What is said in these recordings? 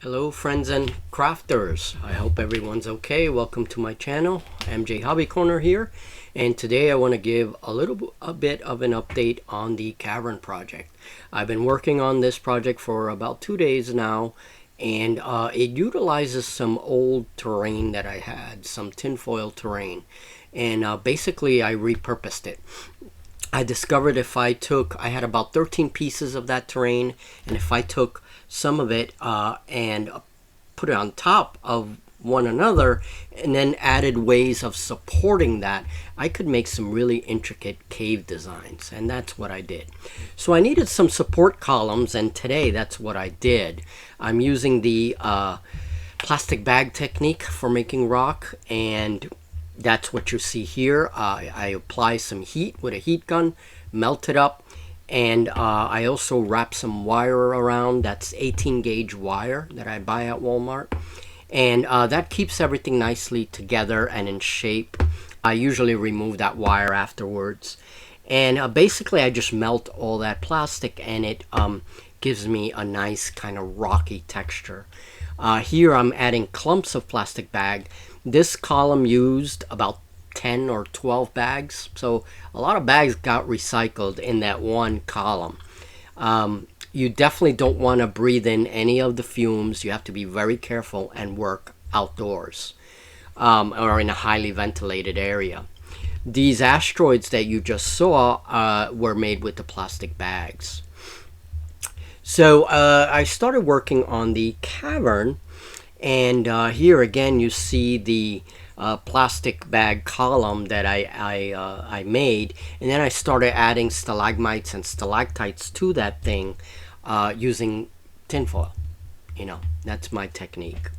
Hello friends and crafters. I hope everyone's okay. Welcome to my channel. MJ Hobby Corner here, and today I want to give a bit of an update on the cavern project. I've been working on this project for about 2 days now, and it utilizes some old terrain that I had, some tinfoil terrain, and basically I repurposed it. I discovered I had about 13 pieces of that terrain, and if I took some of it and put it on top of one another and then added ways of supporting that, I could make some really intricate cave designs, and that's what I did. So I needed some support columns, and today that's what I did. I'm using the plastic bag technique for making rock, and that's what you see here. I apply some heat with a heat gun, melt it up, and I also wrap some wire around. That's 18 gauge wire that I buy at Walmart, and that keeps everything nicely together and in shape. I usually remove that wire afterwards, and basically I just melt all that plastic, and it gives me a nice kind of rocky texture. Here I'm adding clumps of plastic bag. This column used about 10 or 12 bags, so a lot of bags got recycled in that one column. You definitely don't want to breathe in any of the fumes. You have to be very careful and work outdoors or in a highly ventilated area. These asteroids that you just saw were made with the plastic bags. So I started working on the cavern, and here again you see the plastic bag column that I made, and then I started adding stalagmites and stalactites to that thing using tinfoil. That's my technique.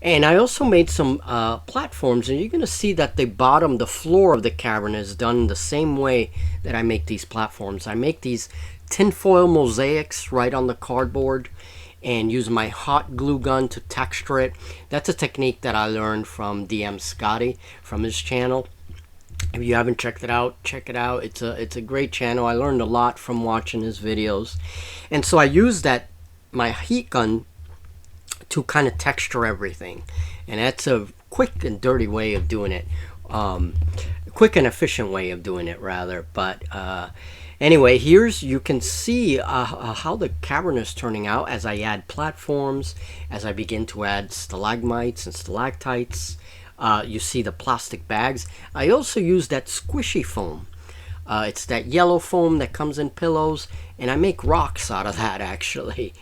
And I also made some platforms, and you're going to see that the floor of the cavern is done the same way that I make these platforms. I make these tinfoil mosaics right on the cardboard and use my hot glue gun to texture it. That's a technique that I learned from DM Scotty from his channel. If you haven't checked it out, check it out. It's a great channel. I learned a lot from watching his videos. And so I used my heat gun to kind of texture everything. And that's a quick and dirty way of doing it. Quick and efficient way of doing it, rather. But anyway, you can see how the cavern is turning out as I add platforms, as I begin to add stalagmites and stalactites. You see the plastic bags. I also use that squishy foam. It's that yellow foam that comes in pillows, and I make rocks out of that, actually.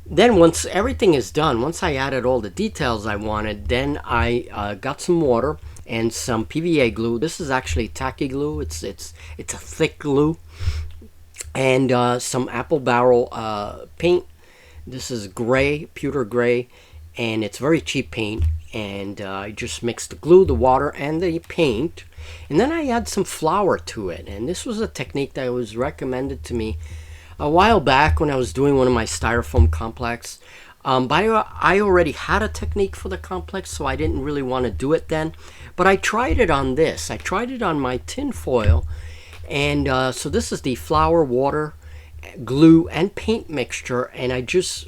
Then once everything is done, once I added all the details I wanted, then I got some water and some PVA glue. This is actually tacky glue. It's a thick glue, and some apple barrel paint. This is gray, pewter gray, and it's very cheap paint. And I just mixed the glue, the water, and the paint, and then I add some flour to it. And this was a technique that was recommended to me a while back when I was doing one of my styrofoam complex. But I already had a technique for the complex, so I didn't really want to do it then. But I tried it on this. I tried it on my tin foil. And so this is the flour, water, glue, and paint mixture. And I just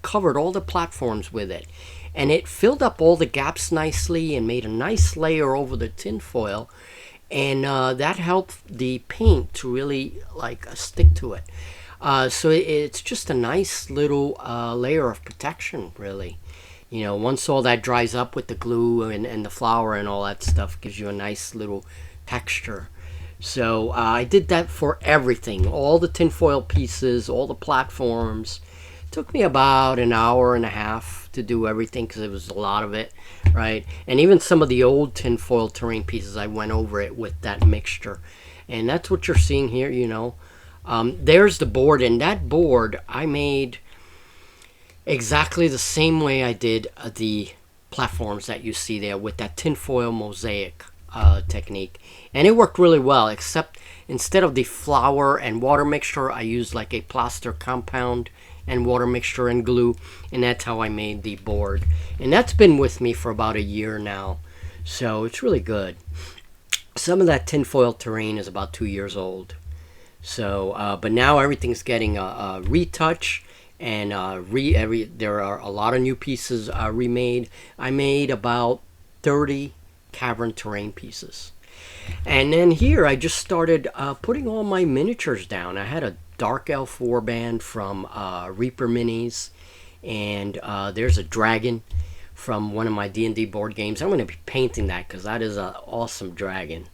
covered all the platforms with it. And it filled up all the gaps nicely and made a nice layer over the tin foil. And that helped the paint to really stick to it. So it's just a nice little layer of protection, really. Once all that dries up with the glue and the flour and all that stuff, gives you a nice little texture. So I did that for everything, all the tinfoil pieces, all the platforms. It took me about an hour and a half to do everything because it was a lot of it, right? And even some of the old tinfoil terrain pieces, I went over it with that mixture. And that's what you're seeing here, There's the board, and that board I made exactly the same way I did the platforms that you see there with that tinfoil mosaic technique. And it worked really well, except instead of the flour and water mixture, I used like a plaster compound and water mixture and glue, and that's how I made the board. And that's been with me for about a year now, so it's really good. Some of that tinfoil terrain is about 2 years old. So, but now everything's getting a retouch, and there are a lot of new pieces remade. I made about 30 cavern terrain pieces. And then here I just started putting all my miniatures down. I had a Dark Elf warband from Reaper Minis, and there's a dragon from one of my D&D board games. I'm going to be painting that because that is an awesome dragon.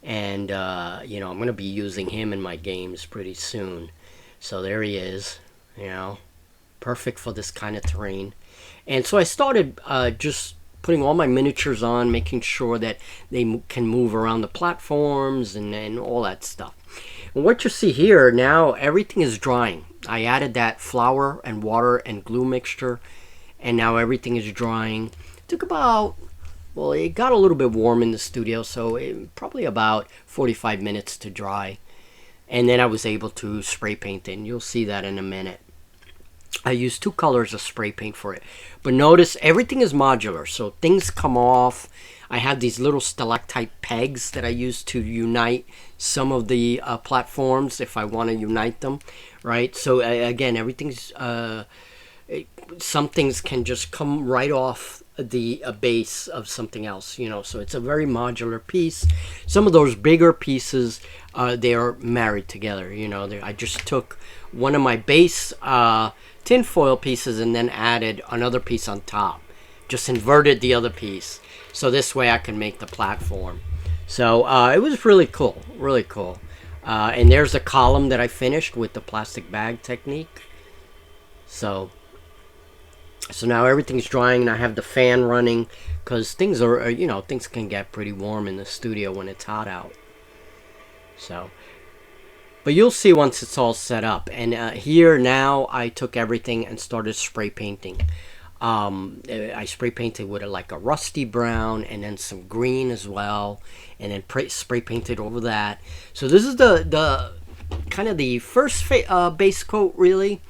And, you know, I'm going to be using him in my games pretty soon. So there he is, you know, perfect for this kind of terrain. And so I started just putting all my miniatures on, making sure that they can move around the platforms and all that stuff. And what you see here now, everything is drying. I added that flour and water and glue mixture, and now everything is drying. It took about, well, it got a little bit warm in the studio, so probably about 45 minutes to dry. And then I was able to spray paint it, and you'll see that in a minute. I used 2 colors of spray paint for it. But notice everything is modular, so things come off. I have these little stalactite pegs that I use to unite some of the platforms if I want to unite them, right? So again, everything's some things can just come right off the base of something else, you know. So it's a very modular piece. Some of those bigger pieces, they are married together, you know. I just took one of my base tinfoil pieces and then added another piece on top. Just inverted the other piece, so this way I can make the platform. So it was really cool, really cool. And there's the column that I finished with the plastic bag technique. So now everything's drying, and I have the fan running because things are, you know, things can get pretty warm in the studio when it's hot out. So, but you'll see once it's all set up. And here now I took everything and started spray painting. I spray painted with like a rusty brown and then some green as well, and then spray painted over that. So this is the kind of the first base coat really.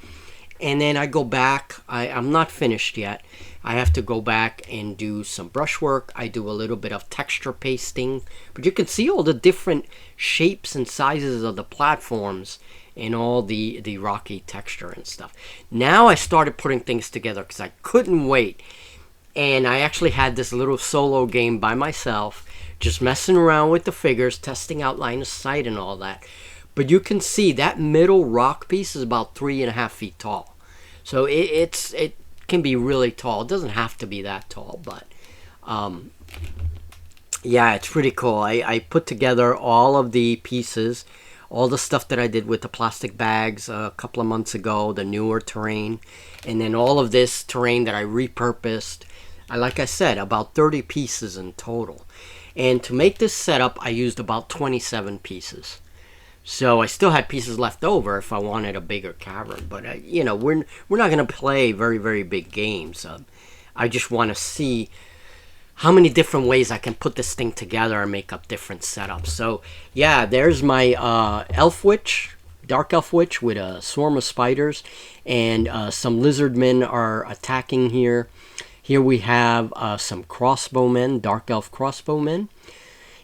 And then I go back. I'm not finished yet. I have to go back and do some brushwork. I do a little bit of texture pasting. But you can see all the different shapes and sizes of the platforms and all the rocky texture and stuff. Now I started putting things together because I couldn't wait. And I actually had this little solo game by myself, just messing around with the figures, testing out line of sight and all that. But you can see that middle rock piece is about 3.5 feet tall. So it can be really tall. It doesn't have to be that tall, but yeah, it's pretty cool. I put together all of the pieces, all the stuff that I did with the plastic bags a couple of months ago, the newer terrain, and then all of this terrain that I repurposed. Like I said, about 30 pieces in total. And to make this setup, I used about 27 pieces. So I still had pieces left over if I wanted a bigger cavern. But, you know, we're not going to play very, very big games. I just want to see how many different ways I can put this thing together and make up different setups. So, yeah, there's my elf witch, dark elf witch with a swarm of spiders. And some lizardmen are attacking here. Here we have some crossbowmen, dark elf crossbowmen,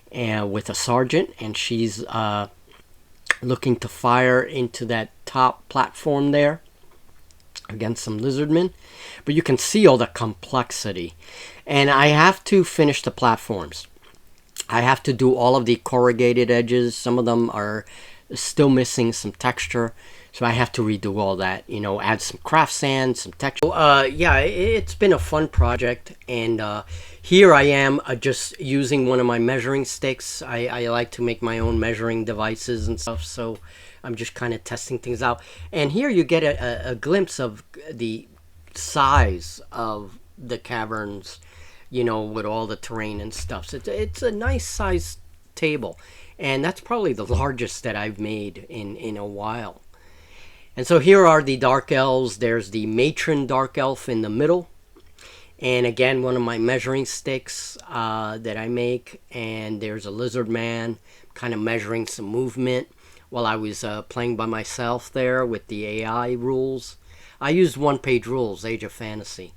and with a sergeant. And she's looking to fire into that top platform there against some lizardmen. But you can see all the complexity. And I have to finish the platforms. I have to do all of the corrugated edges. Some of them are still missing some texture. So I have to redo all that, you know, add some craft sand, some texture. Yeah, it's been a fun project. And here I am just using one of my measuring sticks. I like to make my own measuring devices and stuff. So I'm just kind of testing things out. And here you get a glimpse of the size of the caverns, you know, with all the terrain and stuff. So it's a nice size table. And that's probably the largest that I've made in a while. And so here are the dark elves. There's the matron dark elf in the middle. And again, one of my measuring sticks that I make. And there's a lizard man kind of measuring some movement while I was playing by myself there with the AI rules. I used one-page rules, Age of Fantasy.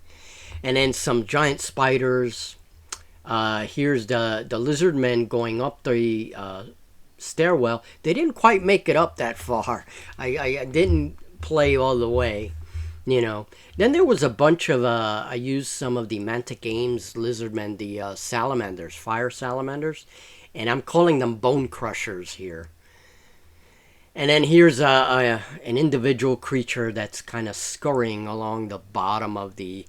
And then some giant spiders. Here's the lizard men going up the stairwell. They didn't quite make it up that far. I didn't play all the way. you know. Then there was a bunch of I used some of the Manta Games lizardmen, the salamanders, fire salamanders, and I'm calling them bone crushers here. And then here's an individual creature that's kind of scurrying along the bottom of the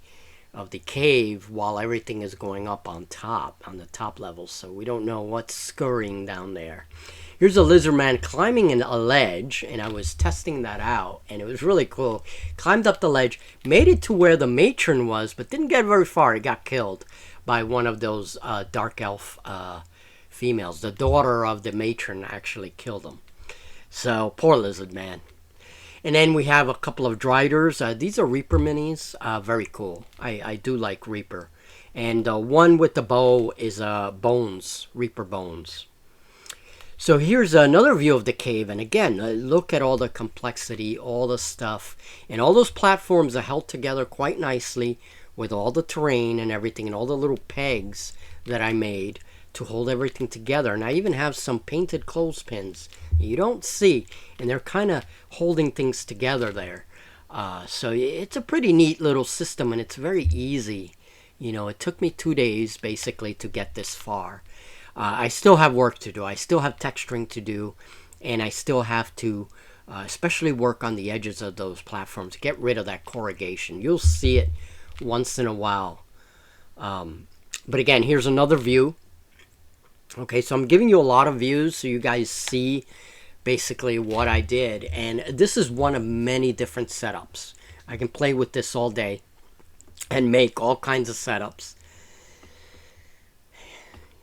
cave while everything is going up on top, on the top levels. So we don't know what's scurrying down there. Here's a lizard man climbing in a ledge, and I was testing that out, and it was really cool. Climbed up the ledge, made it to where the matron was, but didn't get very far. He got killed by one of those dark elf females. The daughter of the matron actually killed him. So, poor lizard man. And then we have a couple of driders. These are Reaper minis. Very cool. I do like Reaper. And one with the bow is Bones, Reaper Bones. So here's another view of the cave. And again, look at all the complexity, all the stuff. And all those platforms are held together quite nicely with all the terrain and everything and all the little pegs that I made to hold everything together. And I even have some painted clothespins you don't see, and they're kind of holding things together there. So it's a pretty neat little system, and it's very easy. You know, it took me 2 days basically to get this far. I still have work to do. I still have texturing to do, and I still have to especially work on the edges of those platforms, get rid of that corrugation. You'll see it once in a while. But again, here's another view. Okay, so I'm giving you a lot of views so you guys see basically what I did. And this is one of many different setups. I can play with this all day and make all kinds of setups.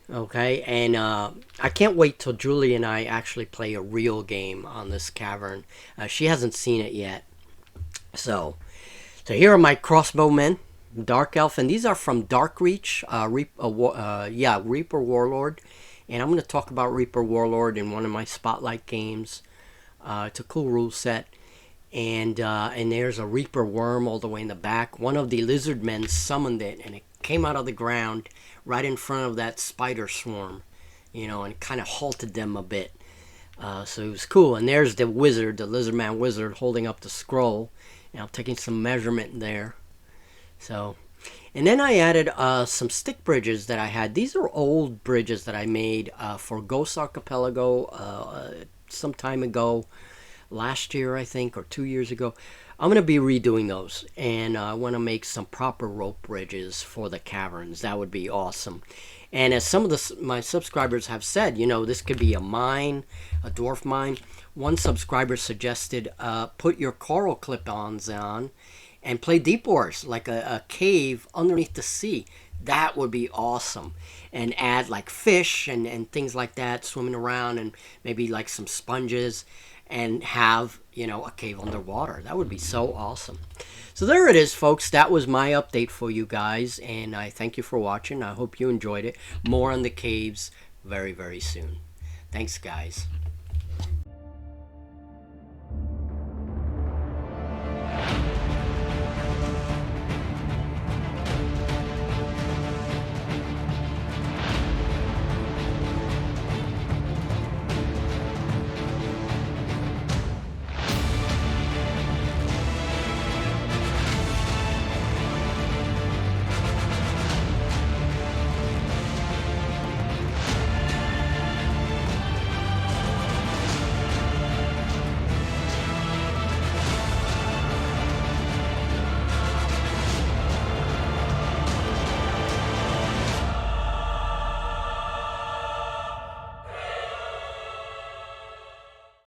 Okay, and I can't wait till Julie and I actually play a real game on this cavern. She hasn't seen it yet. So here are my crossbowmen. Dark Elf, and these are from Dark Reach, Reaper Warlord, and I'm going to talk about Reaper Warlord in one of my Spotlight games. It's a cool rule set, and there's a Reaper Worm all the way in the back. One of the lizard men summoned it, and it came out of the ground right in front of that spider swarm, you know, and kind of halted them a bit. So it was cool. And there's the wizard, the lizard man wizard, holding up the scroll, and I'm taking some measurement there. So, and then I added some stick bridges that I had. These are old bridges that I made for Ghost Archipelago some time ago, last year I think, or 2 years ago. I'm going to be redoing those, and I want to make some proper rope bridges for the caverns. That would be awesome. And as some of my subscribers have said, you know, this could be a mine, a dwarf mine. One subscriber suggested put your coral clip-ons on and play Deep Wars, like a cave underneath the sea. That would be awesome. And add like fish and things like that swimming around, and maybe like some sponges, and have, you know, a cave underwater. That would be so awesome. So there it is, folks. That was my update for you guys, and I thank you for watching. I hope you enjoyed it. More on the caves very, very soon. Thanks, guys.